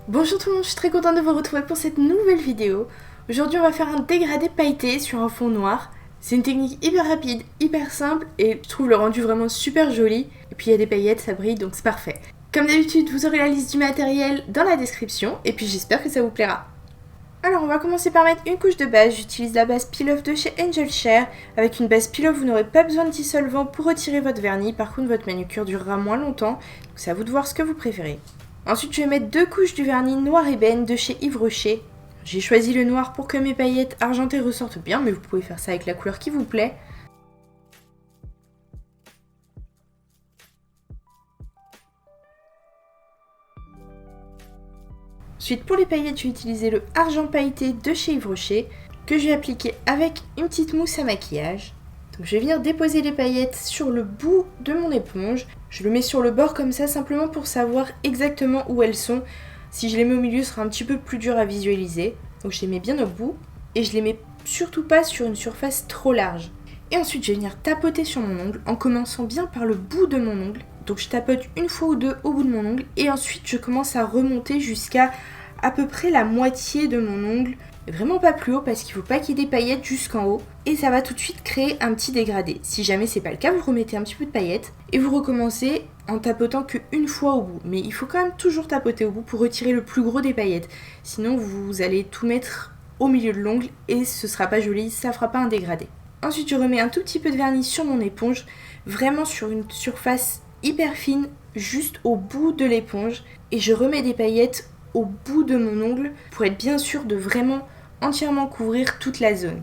Bonjour tout le monde, je suis très contente de vous retrouver pour cette nouvelle vidéo. Aujourd'hui on va faire un dégradé pailleté sur un fond noir. C'est une technique hyper rapide, hyper simple et je trouve le rendu vraiment super joli. Et puis il y a des paillettes, ça brille donc c'est parfait. Comme d'habitude, vous aurez la liste du matériel dans la description et puis j'espère que ça vous plaira. Alors on va commencer par mettre une couche de base. J'utilise la base Peel Off de chez Angel Share. Avec une base Peel Off, vous n'aurez pas besoin de dissolvant pour retirer votre vernis. Par contre, votre manucure durera moins longtemps. Donc c'est à vous de voir ce que vous préférez. Ensuite, je vais mettre 2 couches du vernis noir ébène de chez Yves Rocher. J'ai choisi le noir pour que mes paillettes argentées ressortent bien, mais vous pouvez faire ça avec la couleur qui vous plaît. Ensuite, pour les paillettes, je vais utiliser le argent pailleté de chez Yves Rocher, que je vais appliquer avec une petite mousse à maquillage. Donc je vais venir déposer les paillettes sur le bout de mon éponge. Je le mets sur le bord comme ça simplement pour savoir exactement où elles sont. Si je les mets au milieu, ce sera un petit peu plus dur à visualiser. Donc je les mets bien au bout et je les mets surtout pas sur une surface trop large. Et ensuite je vais venir tapoter sur mon ongle en commençant bien par le bout de mon ongle. Donc je tapote une fois ou deux au bout de mon ongle et ensuite je commence à remonter jusqu'à peu près la moitié de mon ongle. Vraiment pas plus haut parce qu'il ne faut pas qu'il y ait des paillettes jusqu'en haut et ça va tout de suite créer un petit dégradé. Si jamais c'est pas le cas, vous remettez un petit peu de paillettes et vous recommencez en tapotant qu'une fois au bout. Mais il faut quand même toujours tapoter au bout pour retirer le plus gros des paillettes. Sinon vous allez tout mettre au milieu de l'ongle et ce sera pas joli, ça fera pas un dégradé. Ensuite je remets un tout petit peu de vernis sur mon éponge, vraiment sur une surface hyper fine, juste au bout de l'éponge et je remets des paillettes au bout de mon ongle pour être bien sûr de vraiment entièrement couvrir toute la zone.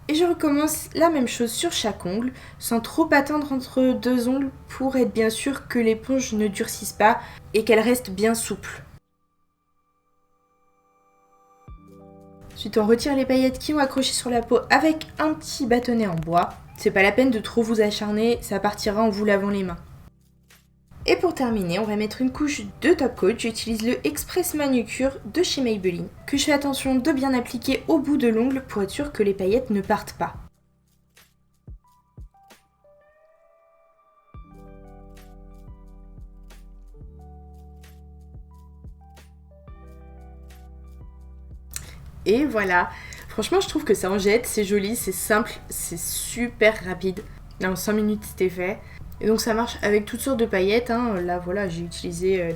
Et je recommence la même chose sur chaque ongle, sans trop attendre entre deux ongles pour être bien sûr que l'éponge ne durcisse pas et qu'elle reste bien souple. Ensuite on retire les paillettes qui ont accroché sur la peau avec un petit bâtonnet en bois. C'est pas la peine de trop vous acharner, ça partira en vous lavant les mains. Et pour terminer, on va mettre une couche de top coat. J'utilise le Express Manucure de chez Maybelline, que je fais attention de bien appliquer au bout de l'ongle pour être sûr que les paillettes ne partent pas. Et voilà, franchement je trouve que ça en jette, c'est joli, c'est simple, c'est super rapide. Là en 5 minutes c'était fait. Et donc ça marche avec toutes sortes de paillettes. Là voilà, j'ai utilisé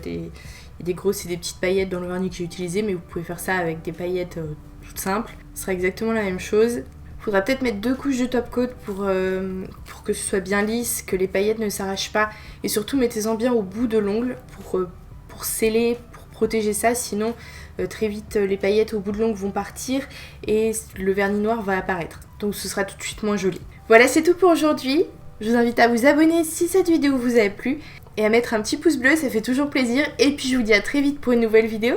des grosses et des petites paillettes dans le vernis que j'ai utilisé, mais vous pouvez faire ça avec des paillettes toutes simples. Ce sera exactement la même chose. Il faudra peut-être mettre 2 couches de top coat pour que ce soit bien lisse, que les paillettes ne s'arrachent pas. Et surtout mettez-en bien au bout de l'ongle pour sceller, pour protéger ça, sinon très vite les paillettes au bout de l'ongle vont partir et le vernis noir va apparaître. Donc ce sera tout de suite moins joli. Voilà, c'est tout pour aujourd'hui. Je vous invite à vous abonner si cette vidéo vous a plu et à mettre un petit pouce bleu, ça fait toujours plaisir. Et puis je vous dis à très vite pour une nouvelle vidéo.